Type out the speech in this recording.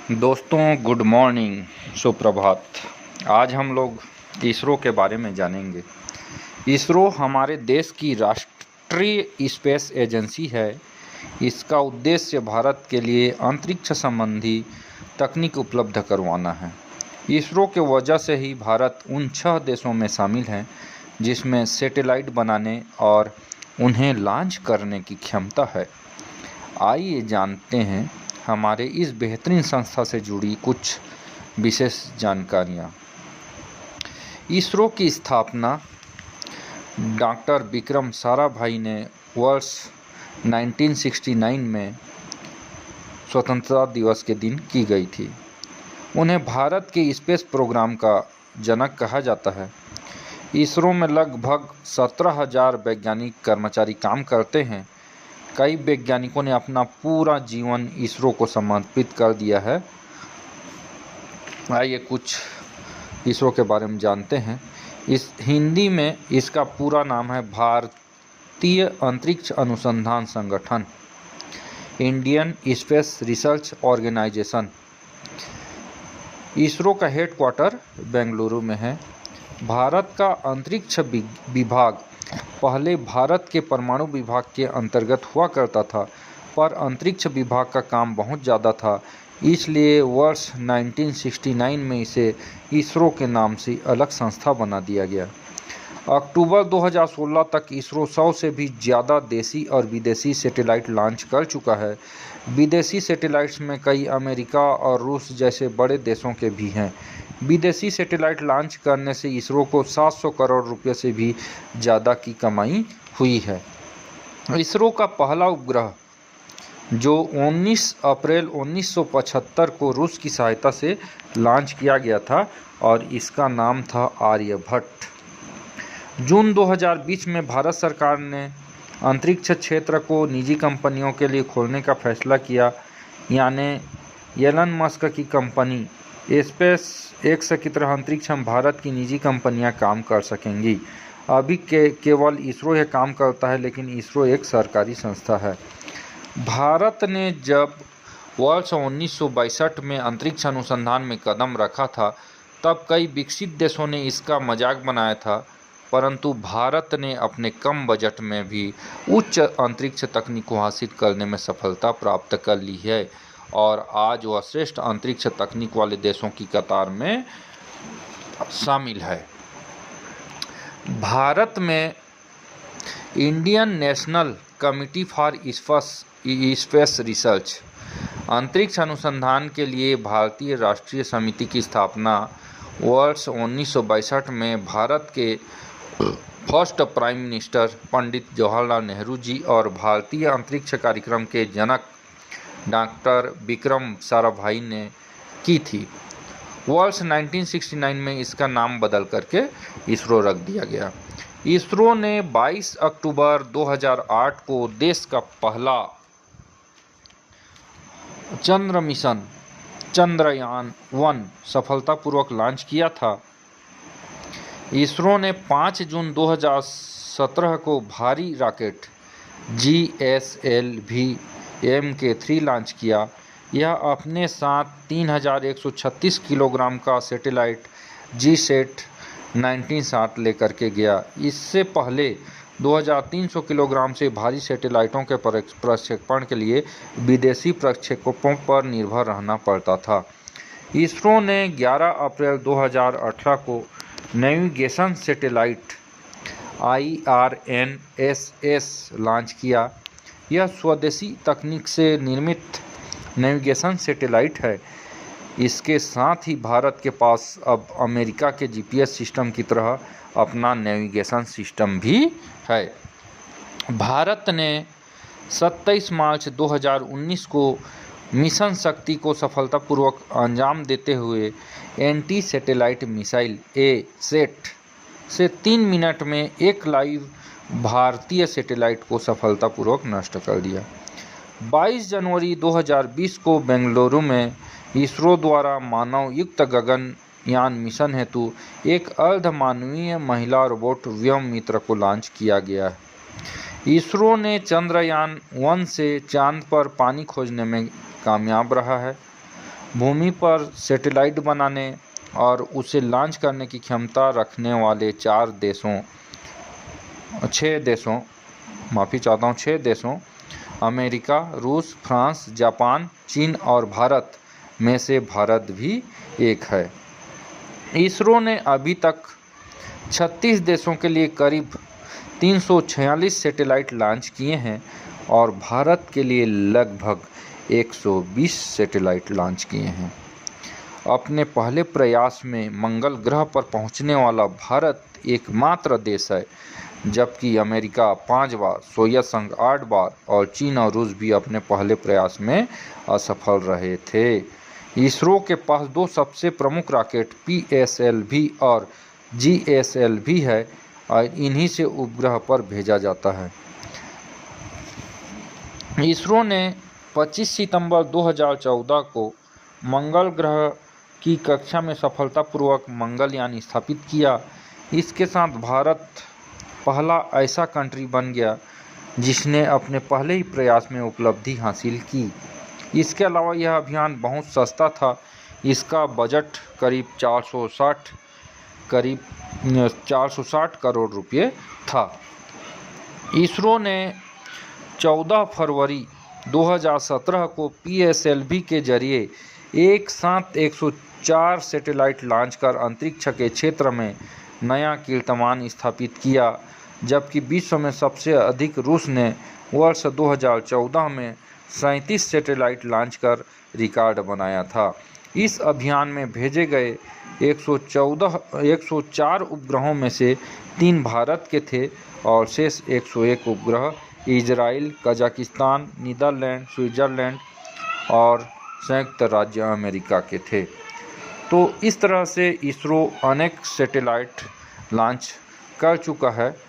दोस्तों good morning, सुप्रभात। आज हम लोग इसरो के बारे में जानेंगे। इसरो हमारे देश की राष्ट्रीय स्पेस एजेंसी है। इसका उद्देश्य भारत के लिए अंतरिक्ष संबंधी तकनीक उपलब्ध करवाना है। इसरो के वजह से ही भारत उन 6 देशों में शामिल है जिसमें सैटेलाइट बनाने और उन्हें लॉन्च करने की क्षमता है। आइए जानते हैं हमारे इस बेहतरीन संस्था से जुड़ी कुछ विशेष जानकारियाँ। इसरो की स्थापना डॉक्टर विक्रम साराभाई ने वर्ष 1969 में स्वतंत्रता दिवस के दिन की गई थी। उन्हें भारत के स्पेस प्रोग्राम का जनक कहा जाता है। इसरो में लगभग 17,000 वैज्ञानिक कर्मचारी काम करते हैं। कई वैज्ञानिकों ने अपना पूरा जीवन इसरो को समर्पित कर दिया है। आइए कुछ इसरो के बारे में जानते हैं। इस हिंदी में इसका पूरा नाम है भारतीय अंतरिक्ष अनुसंधान संगठन, Indian space research organisation. ISRO का हेडक्वार्टर बेंगलुरु में है। भारत का अंतरिक्ष विभाग पहले भारत के परमाणु विभाग के अंतर्गत हुआ करता था, पर अंतरिक्ष विभाग का काम बहुत ज़्यादा था, इसलिए वर्ष 1969 में इसे इसरो के नाम से अलग संस्था बना दिया गया। अक्टूबर 2016 तक इसरो 100 से भी ज़्यादा देशी और विदेशी सैटेलाइट लॉन्च कर चुका है। विदेशी सैटेलाइट्स में कई अमेरिका और रूस जैसे बड़े देशों के भी हैं। विदेशी सैटेलाइट लॉन्च करने से इसरो को 700 करोड़ रुपये से भी ज़्यादा की कमाई हुई है। इसरो का पहला उपग्रह जो 19 अप्रैल 1975 को रूस की सहायता से लॉन्च किया गया था और इसका नाम था आर्यभट्ट। जून 2020 में भारत सरकार ने अंतरिक्ष क्षेत्र को निजी कंपनियों के लिए खोलने का फैसला किया, यानी एलन मस्क की कंपनी स्पेस एक्स की तरह अंतरिक्ष में भारत की निजी कंपनियां काम कर सकेंगी। अभी केवल इसरो यह काम करता है, लेकिन इसरो एक सरकारी संस्था है। भारत ने जब वर्ष 1962 में अंतरिक्ष अनुसंधान में कदम रखा था, तब कई विकसित देशों ने इसका मजाक बनाया था, परंतु भारत ने अपने कम बजट में भी उच्च अंतरिक्ष तकनीक को हासिल करने में सफलता प्राप्त कर ली है और आज वह श्रेष्ठ अंतरिक्ष तकनीक वाले देशों की कतार में शामिल है। भारत में Indian national committee for space research अंतरिक्ष अनुसंधान के लिए भारतीय राष्ट्रीय समिति की स्थापना वर्ष 1962 में भारत के first prime minister Pandit Jawaharlal Nehru ji और भारतीय अंतरिक्ष कार्यक्रम के जनक डॉक्टर विक्रम साराभाई ने की थी। वर्ष 1969 में इसका नाम बदल करके इसरो रख दिया गया। इसरो ने 22 अक्टूबर 2008 को देश का पहला चंद्र मिशन चंद्रयान-1 सफलतापूर्वक लॉन्च किया था। इसरो ने 5 जून 2017 को भारी रॉकेट GSLV Mk3 लॉन्च किया। यह अपने साथ 3136 किलोग्राम का सैटेलाइट GSAT 1960 लेकर के गया। इससे पहले 2300 किलोग्राम से भारी सैटेलाइटों के प्रक्षेपण के लिए विदेशी प्रक्षेपकों पर निर्भर रहना पड़ता था। इसरो ने 11 अप्रैल 2018 को नेविगेशन सैटेलाइट IRNSS लॉन्च किया। यह स्वदेशी तकनीक से निर्मित नेविगेशन सैटेलाइट है। इसके साथ ही भारत के पास अब अमेरिका के GPS सिस्टम की तरह अपना नेविगेशन सिस्टम भी है। भारत ने 27 मार्च 2019 को मिशन शक्ति को सफलतापूर्वक अंजाम देते हुए एंटी सैटेलाइट मिसाइल ASAT से 3 मिनट में एक लाइव भारतीय सैटेलाइट को सफलतापूर्वक नष्ट कर दिया। 22 जनवरी 2020 को बेंगलुरु में इसरो द्वारा मानव युक्त गगनयान मिशन हेतु एक अर्धमानवीय महिला रोबोट व्योममित्र को लॉन्च किया गया। इसरो ने चंद्रयान-1 से चांद पर पानी खोजने में कामयाब रहा है। भूमि पर सैटेलाइट बनाने और उसे लॉन्च करने की क्षमता रखने वाले 6 देशों अमेरिका, रूस, फ्रांस, जापान, चीन और भारत में से भारत भी एक है। इसरो ने अभी तक 36 देशों के लिए करीब 346 सैटेलाइट लॉन्च किए हैं और भारत के लिए लगभग 120 सैटेलाइट लॉन्च किए हैं। अपने पहले प्रयास में मंगल ग्रह पर पहुंचने वाला भारत एकमात्र देश है, जबकि अमेरिका 5 बार, सोवियत संघ 8 बार और चीन और रूस भी अपने पहले प्रयास में असफल रहे थे। इसरो के पास 2 सबसे प्रमुख रॉकेट PSLV और GSLV है और इन्हीं से उपग्रह पर भेजा जाता है। इसरो ने 25 सितंबर 2014 को मंगल ग्रह की कक्षा में सफलतापूर्वक मंगलयान स्थापित किया। इसके साथ भारत पहला ऐसा कंट्री बन गया जिसने अपने पहले ही प्रयास में उपलब्धि हासिल की। इसके अलावा यह अभियान बहुत सस्ता था। इसका बजट करीब 460 करोड़ रुपये था। इसरो ने 14 फरवरी 2017 को PSLV के जरिए एक साथ 104 सैटेलाइट लॉन्च कर अंतरिक्ष के क्षेत्र में नया कीर्तिमान स्थापित किया, जबकि विश्व में सबसे अधिक रूस ने वर्ष 2014 में 37 सैटेलाइट लॉन्च कर रिकॉर्ड बनाया था। इस अभियान में भेजे गए 104 उपग्रहों में से 3 भारत के थे और शेष 101 उपग्रह इजराइल, कजाकिस्तान, नीदरलैंड, स्विट्जरलैंड और संयुक्त राज्य अमेरिका के थे। तो इस तरह से इसरो अनेक सैटेलाइट लॉन्च कर चुका है